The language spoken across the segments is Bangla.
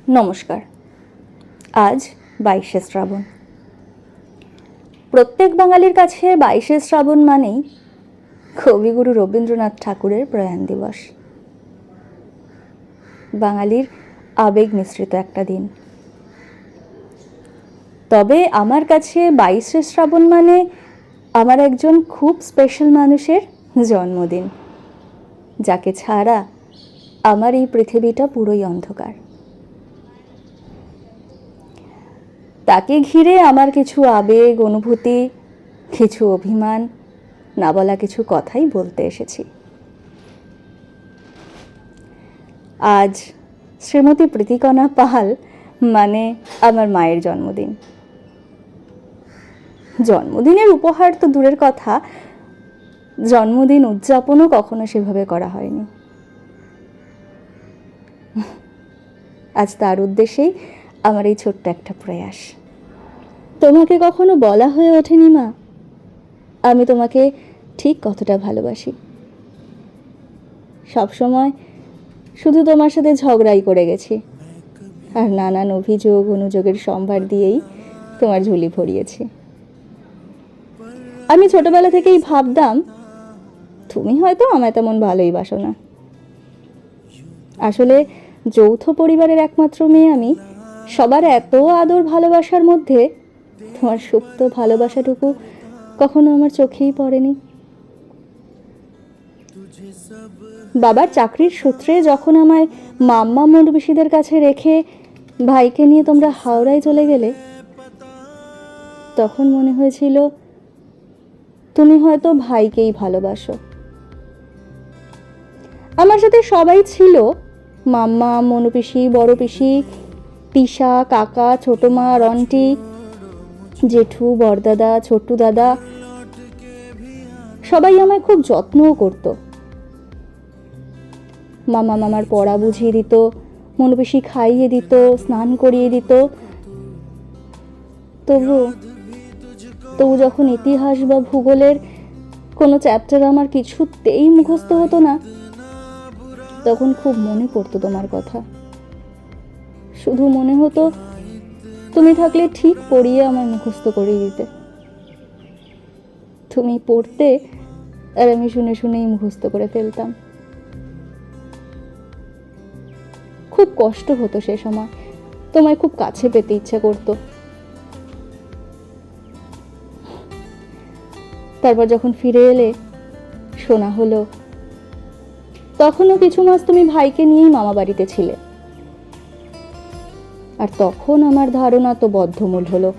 নমস্কার। আজ 22শে শ্রাবণ। প্রত্যেক বাঙালির কাছে 22শে শ্রাবণ মানেই কবিগুরু রবীন্দ্রনাথ ঠাকুরের প্রয়াণ দিবস। বাঙালির আবেগ মিশ্রিত একটা দিন। তবে আমার কাছে 22শে শ্রাবণ মানে আমার একজন খুব স্পেশাল মানুষের জন্মদিন, যাকে ছাড়া আমার এই পৃথিবীটা পুরোই অন্ধকার। তাকে ঘিরে আমার কিছু আবেগ, অনুভূতি, কিছু অভিমান, না বলা কিছু কথাই বলতে এসেছি। আজ শ্রীমতী প্রীতিকণা পাল মানে আমার মায়ের জন্মদিন। জন্মদিনের উপহার তো দূরের কথা, জন্মদিন উদযাপনও কখনো সেভাবে করা হয়নি। আজ তার উদ্দেশ্যেই আমার এই ছোট্ট একটা প্রয়াস। তোমাকে কখনো বলা হয়ে ওঠেনি মা, আমি তোমাকে ঠিক কতটা ভালোবাসি। সবসময় শুধু তোমার সাথে ঝগড়াই করে গেছি, আর নানান অভিযোগ অনুযোগের সম্ভার দিয়েই তোমার ঝুলি ভরিয়েছি। আমি ছোটবেলা থেকেই ভাবতাম তুমি হয়তো আমায় তেমন ভালোই বাসো না। আসলে যৌথ পরিবারের একমাত্র মেয়ে আমি, সবার এত আদর ভালোবাসার মধ্যে তোমার সুপ্ত ভালোবাসাটুকু কখনো আমার চোখেই পড়েনি। বাবার চাকরির সূত্রে যখন আমায় মাম্মা মৌলবীশীদের কাছে রেখে ভাইকে নিয়ে তোমরা হাওড়ায় চলে গেলে, তখন মনে হয়েছিল তুমি হয়তো ভাইকেই ভালোবাসো। আমার সাথে সবাই ছিল, মাম্মা, মনু পিসি, বড় পিসি, পিসা, কাকা, ছোট মা, রন্টি, জেঠু, বড়দাদা, ছোট্টু দাদা। সবাই আমায় খুব যত্নও করতো। মামা মামার পড়া বুঝিয়ে দিত, মনু পিসি খাইয়ে দিত, স্নান করিয়ে দিত। তবু যখন ইতিহাস বা ভূগোলের কোনো চ্যাপ্টার আমার কিছুতেই মুখস্থ হতো না, তখন খুব মনে পড়তো তোমার কথা। শুধু মনে হতো তুমি থাকলে ঠিক পড়িয়ে আমায় মুখস্থ করিয়ে দিতে। তুমি পড়তে আর আমি শুনে শুনেই মুখস্থ করে ফেলতাম। খুব কষ্ট হতো সে সময়, তোমায় খুব কাছে পেতে ইচ্ছা করতো। তারপর যখন ফিরে এলে, শোনা হলো তখনও কিছু মাস তুমি ভাইকে নিয়েই মামা বাড়িতে ছিলে। আর তখন আমার ধারণা তো বদ্ধমূল হলো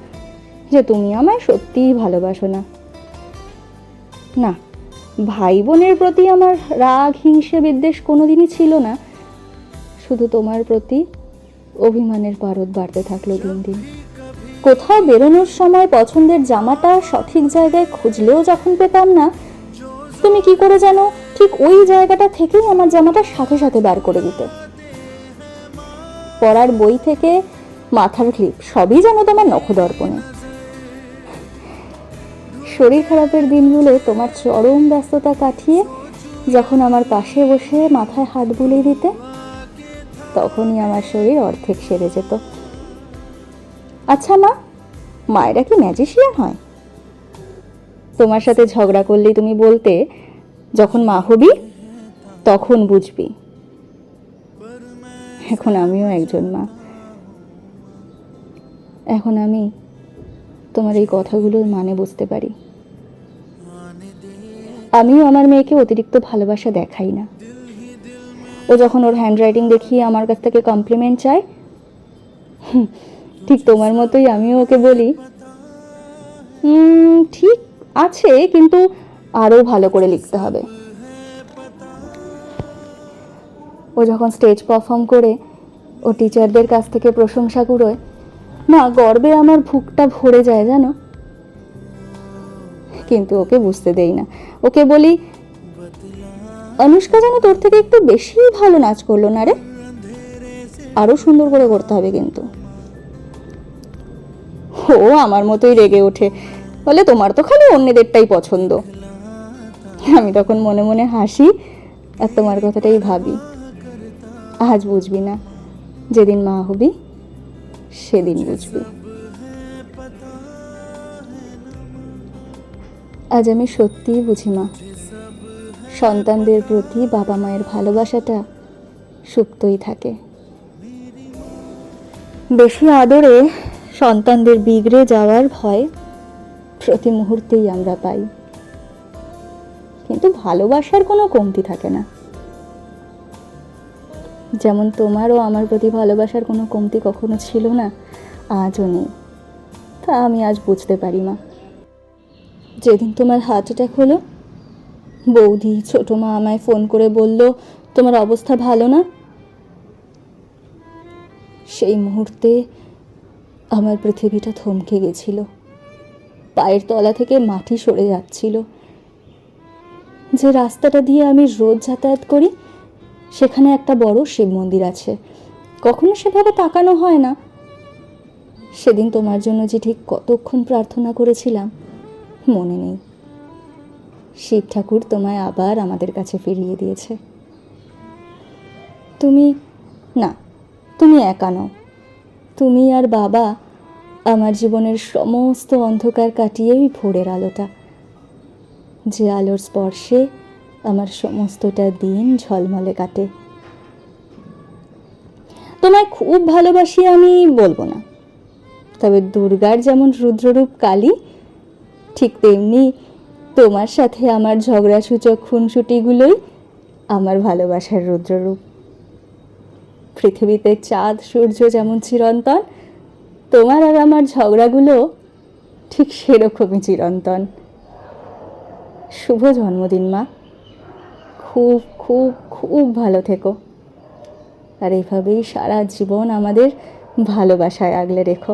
যে তুমি আমায় সত্যিই ভালোবাসো না। না, ভাই বোনের প্রতি আমার রাগ, হিংসে, বিদ্বেষ কোনোদিনই ছিল না। শুধু তোমার প্রতি অভিমানের পারদ বাড়তে থাকলো দিন দিন। কোথাও বেরোনোর সময় পছন্দের জামাটা সঠিক জায়গায় খুঁজলেও যখন পেতাম না, তুমি কি করে যেন ঠিক ওই জায়গাটা থেকেই আমার জামাটা সাথে সাথে বার করে দিতে। পড়ার বই থেকে মাথার ক্লিপ সবই যেন তোমার নখদর্পণে। শরীর খারাপের দিনগুলো তোমার চরম ব্যস্ততা কাটিয়ে যখন আমার পাশে বসে মাথায় হাত বুলিয়ে দিতে, তখনই আমার শরীর অর্ধেক সেরে যেত। আচ্ছা মা, মায়েরা কি ম্যাজিশিয়ান হয়? তোমার সাথে ঝগড়া করলেই তুমি বলতে, যখন মা হবি তখন বুঝবি। এখন আমিও একজন মা। এখন আমি তোমার এই কথাগুলোর মানে বুঝতে পারি। আমিও আমার মেয়েকে অতিরিক্ত ভালোবাসা দেখাই না। ও যখন ওর হ্যান্ডরাইটিং দেখিয়ে আমার কাছ থেকে কমপ্লিমেন্ট চায়, ঠিক তোমার মতোই আমিও ওকে বলি, ঠিক আছে, কিন্তু আরও ভালো করে লিখতে হবে। ও যখন স্টেজ পারফর্ম করে ও টিচারদের কাছ থেকে প্রশংসা কুড়োয়, না, গর্বে আমার বুকটা ভরে যায় জানো। কিন্তু ওকে বুঝতে দেই না। ওকে বলি, অনুষ্কা যেন তোর থেকে একটু বেশি ভালো নাচ করলো না রে, আরো সুন্দর করে করতে হবে কিন্তু। ও আমার মতোই রেগে ওঠে, বলে তোমার তো খালি অন্যদেরটাই পছন্দ। আমি তখন মনে মনে হাসি আর তোমার কথাটাই ভাবি, আজ বুঝবি না যেদিন মা হবি সেদিন বুঝবি। আজ আমি সত্যিই বুঝি মা, সন্তানদের প্রতি বাবা মায়ের ভালোবাসাটা সুপ্তই থাকে। বেশি আদরে সন্তানদের বিগড়ে যাওয়ার ভয় প্রতি মুহূর্তেই আমরা পাই, কিন্তু ভালোবাসার কোনো কমতি থাকে না। যেমন তোমারও আমার প্রতি ভালোবাসার কোনো কমতি কখনো ছিল না, আজও নেই। তা আমি আজ বুঝতে পারি মা। যেদিন তোমার হার্ট অ্যাটাক হলো, বৌদি ছোটো মা আমায় ফোন করে বলল তোমার অবস্থা ভালো না, সেই মুহূর্তে আমার পৃথিবীটা থমকে গেছিল। পায়ের তলা থেকে মাটি সরে যাচ্ছিল। যে রাস্তাটা দিয়ে আমি রোজ যাতায়াত করি সেখানে একটা বড় শিব মন্দির আছে, কখনো সেভাবে তাকানো হয় না। সেদিন তোমার জন্য যে ঠিক কতক্ষণ প্রার্থনা করেছিলাম মনে নেই। শিব ঠাকুর তোমায় আবার আমাদের কাছে ফিরিয়ে দিয়েছে। তুমি একা নও। তুমি আর বাবা আমার জীবনের সমস্ত অন্ধকার কাটিয়ে ওই ভোরের আলোটা, যে আলোর স্পর্শে আমার সমস্তটা দিন ঝলমলে কাটে। তোমায় খুব ভালোবাসি আমি বলবো না, তবে দুর্গার যেমন রুদ্ররূপ কালী, ঠিক তেমনি তোমার সাথে আমার ঝগড়াসূচক খুনসুটিগুলোই আমার ভালোবাসার রুদ্ররূপ। পৃথিবীতে চাঁদ সূর্য যেমন চিরন্তন, তোমার আর আমার ঝগড়াগুলো ঠিক সেরকমই চিরন্তন। শুভ জন্মদিন মা, খুব খুব খুব ভালো থেকো, আর এভাবেই সারা জীবন আমাদের ভালোবাসায় আগলে রেখো।